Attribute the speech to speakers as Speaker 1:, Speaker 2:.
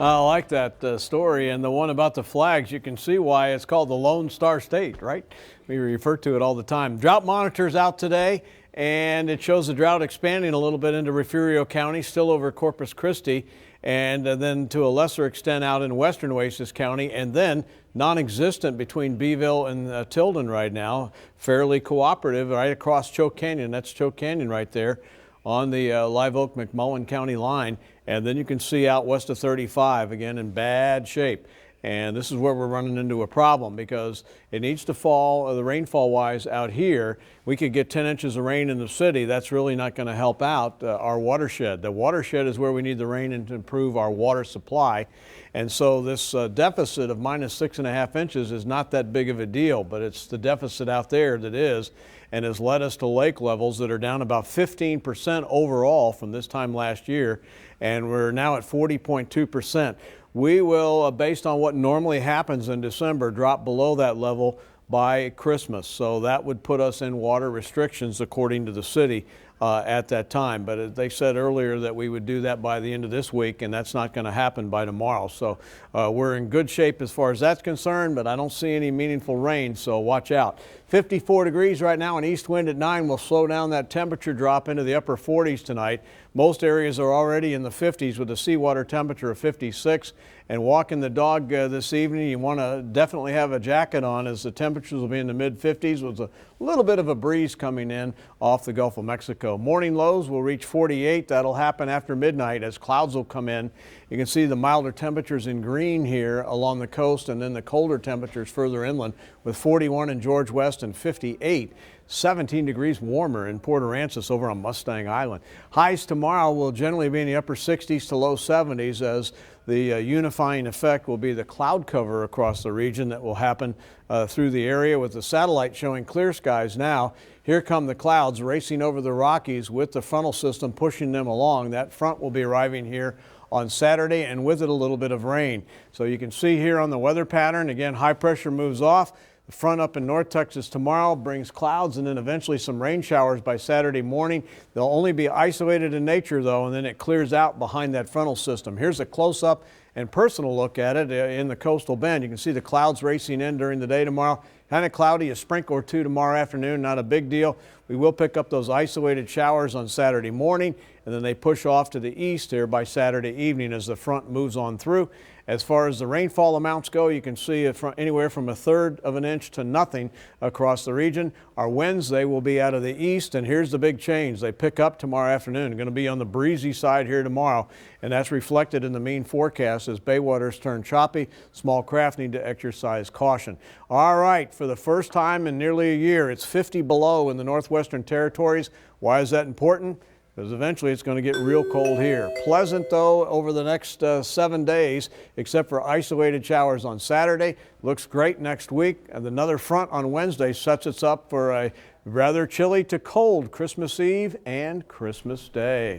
Speaker 1: I like that story, and the one about the flags. You can see why it's called the Lone Star State, right? We refer to it all the time. Drought monitors out today, and it shows the drought expanding a little bit into Refugio County, still over Corpus Christi, and then to a lesser extent out in western Oasis County, and then non-existent between Beeville and Tilden right now. Fairly cooperative right across Choke Canyon. That's Choke Canyon right there on the Live Oak McMullen County line. And then you can see out west of 35 again in bad shape. And this is where we're running into a problem because it needs to fall, the rainfall wise out here. We could get 10 inches of rain in the city. That's really not going to help out our watershed. The watershed is where we need the rain and to improve our water supply. And so this deficit of minus 6.5 inches is not that big of a deal, but it's the deficit out there that is, and has led us to lake levels that are down about 15% overall from this time last year. And we're now at 40.2%. We will, based on what normally happens in December, drop below that level by Christmas. So that would put us in water restrictions according to the city at that time. But they said earlier that we would do that by the end of this week, and that's not going to happen by tomorrow. So we're in good shape as far as that's concerned, but I don't see any meaningful rain, so watch out. 54 degrees right now, an east wind at 9 will slow down that temperature drop into the upper 40s tonight. Most areas are already in the 50s with a seawater temperature of 56. And walking the dog this evening, you want to definitely have a jacket on as the temperatures will be in the mid 50s with a little bit of a breeze coming in off the Gulf of Mexico. Morning lows will reach 48. That'll happen after midnight as clouds will come in. You can see the milder temperatures in green here along the coast, and then the colder temperatures further inland with 41 in George West and 58. 17 degrees warmer in Port Aransas over on Mustang Island. Highs tomorrow will generally be in the upper 60s to low 70s as the unifying effect will be the cloud cover across the region that will happen through the area with the satellite showing clear skies now. Here come the clouds racing over the Rockies with the frontal system pushing them along. That front will be arriving here on Saturday and with it a little bit of rain. So you can see here on the weather pattern, again, high pressure moves off. The front up in North Texas tomorrow brings clouds and then eventually some rain showers by Saturday morning. They'll only be isolated in nature though, and then it clears out behind that frontal system. Here's a close-up and personal look at it in the coastal bend. You can see the clouds racing in during the day tomorrow. Kind of cloudy, a sprinkle or two tomorrow afternoon, not a big deal. We will pick up those isolated showers on Saturday morning, and then they push off to the east here by Saturday evening as the front moves on through. As far as the rainfall amounts go, you can see it from anywhere from 1/3 of an inch to nothing across the region. Our winds, they will be out of the east, and here's the big change. They pick up tomorrow afternoon. Going to be on the breezy side here tomorrow, and that's reflected in the mean forecast as bay waters turn choppy. Small craft need to exercise caution. All right, for the first time in nearly a year, it's 50 below in the Northwestern Territories. Why is that important? Because eventually it's going to get real cold here. Pleasant though over the next 7 days, except for isolated showers on Saturday. Looks great next week. And another front on Wednesday sets us up for a rather chilly to cold Christmas Eve and Christmas Day.